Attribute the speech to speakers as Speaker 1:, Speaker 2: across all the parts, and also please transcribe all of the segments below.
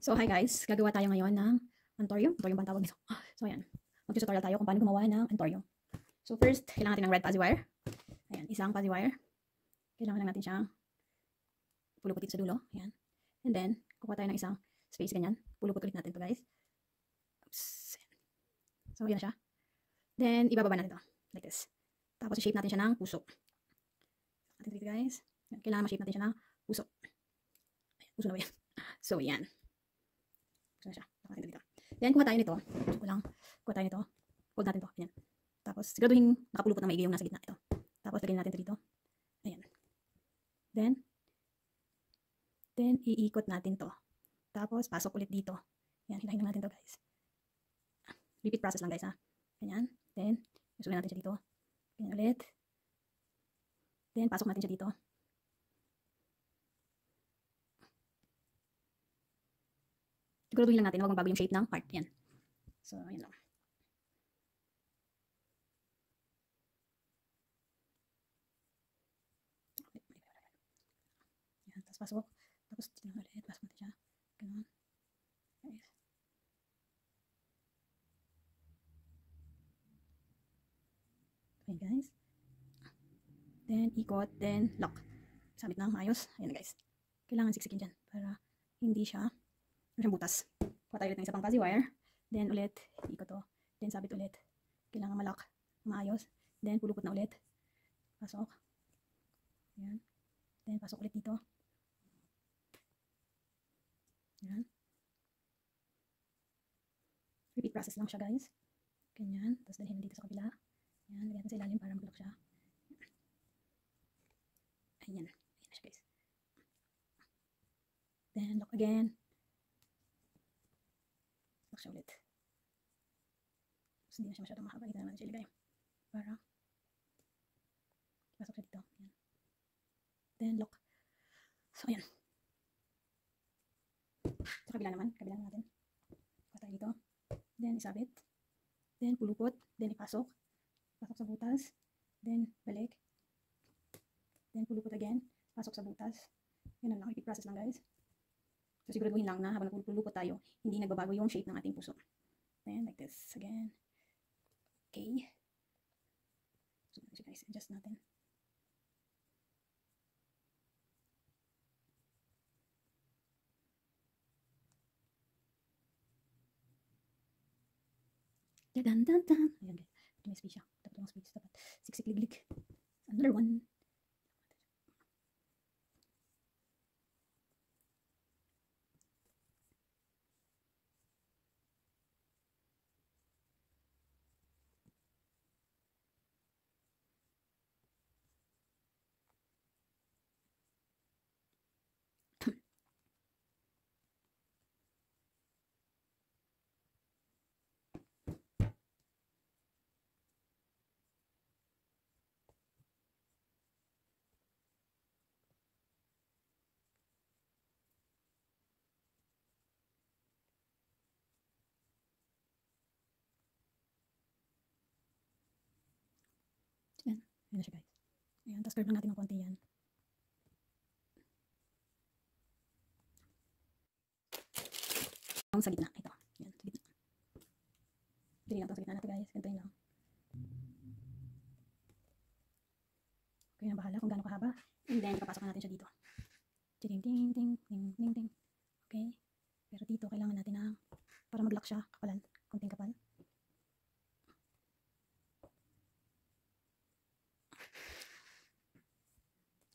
Speaker 1: So hi guys, gagawa tayo ngayon ng Antorium. Antorium ba ang tawag nito? So ayan, mag-tutorial tayo kung paano gumawa ng Antorium. So first, kailangan natin ng red fuzzy wire. Ayan, isang fuzzy wire. Kailangan lang natin siyang pulupot dito sa dulo. Ayan. And then, kukuha tayo ng isang space ganyan. Pulupot ulit natin to guys. Oops. So ayan siya. Then, ibababa natin to. Like this. Tapos, i-shape natin siya ng puso. Natin dito guys. Ayan, kailangan ma-shape natin siya ng puso. Ayan, puso na ba yan? So ayan. Puso na siya. Natin dito. Then, kuha tayo nito. Kuha tayo nito. Hold natin to. Ayan. Tapos, siguraduhin nakapulupot na maigi yung nasa gitna. Ito. Tapos, lagyan natin ito dito. Ayan. Then, iikot natin to. Tapos, pasok ulit dito. Ayan, hilahin natin to guys. Repeat process lang guys ha. Ganyan. Then, usulan natin siya dito. Ganyan ulit. Then, pasok natin siya dito. Siguraduhin lang natin, huwag magbago yung shape ng part. Yan. So, yun lang. Yan, tapos pasok. Tapos, dito ulit. Pasok natin siya. Ganun. Okay guys. Then, ikot. Then, lock. Sabit na maayos. Ayan guys. Kailangan siksikin dyan para hindi siya butas. Kuha tayo ulit ng isa pang fuzzy wire. Then, ulit. Ikot to. Then, sabit ulit. Kailangan malak. Maayos. Then, pulupot na ulit. Pasok. Ayan. Then, pasok ulit dito. Ayan. Repeat process lang siya guys. Ganyan. Tapos, dalhin dito sa kabila. Ayan, lagyan natin sa ilalim para mag-lock siya. Ayan. Ayan na siya guys. Then, lock again. Lock siya ulit. Tapos, hindi na siya masyadong mahaba. Dito naman siya ilagay. Para pasok siya dito. Ayan. Then, lock. So, ayan. Sa kabila naman. Kabila natin. Kuha tayo dito. Then, isabit. Then, pulupot. Then, ipasok. Pasok sa butas, then balik, then pulupot again, pasok sa butas. Yun lang, repeat process lang guys. So siguraduhin lang na habang pulupot tayo, hindi nagbabago yung shape ng ating puso. Then like this again. Okay. So guys, adjust natin. Dan dan dan. Ayan guys. May space siya. Dapat yung space. Dapat siksik-liglig. Another one. Ayan. Ayan na siya guys. Ayan. Tapos curve lang natin ng konti yan. Ang sa gitna. Ito. Ayan. Sa gitna. Dili lang ito sa gitna natin guys. Ganito yun lang. Okay na bahala kung gaano kahaba. And then, papasok na natin siya dito. Ding ding ding ding ding ding. Okay. Pero dito, kailangan natin na para mag-lock siya. Kapalan. Konting kapal.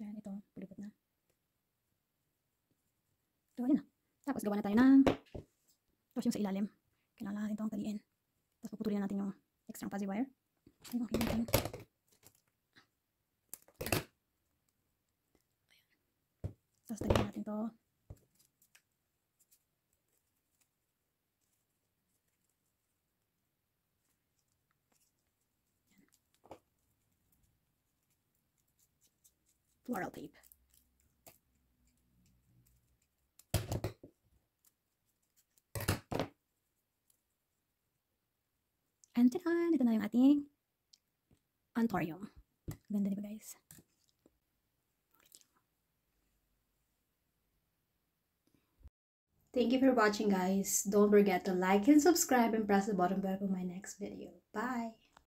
Speaker 1: Ayan, ito, pulipot na. So, ayun na. Tapos, gawa na tayo ng tapos yung sa ilalim. Kailangan natin itong taliin. Tapos, puputulin na natin yung extra fuzzy wire. Ayun, okay natin. Tapos, taliin natin ito. Floral tape. And tada! Ito na yung ating Antorium. Ganda, di ba guys? Thank you for watching, guys. Don't forget to like and subscribe and press the button bell for my next video. Bye!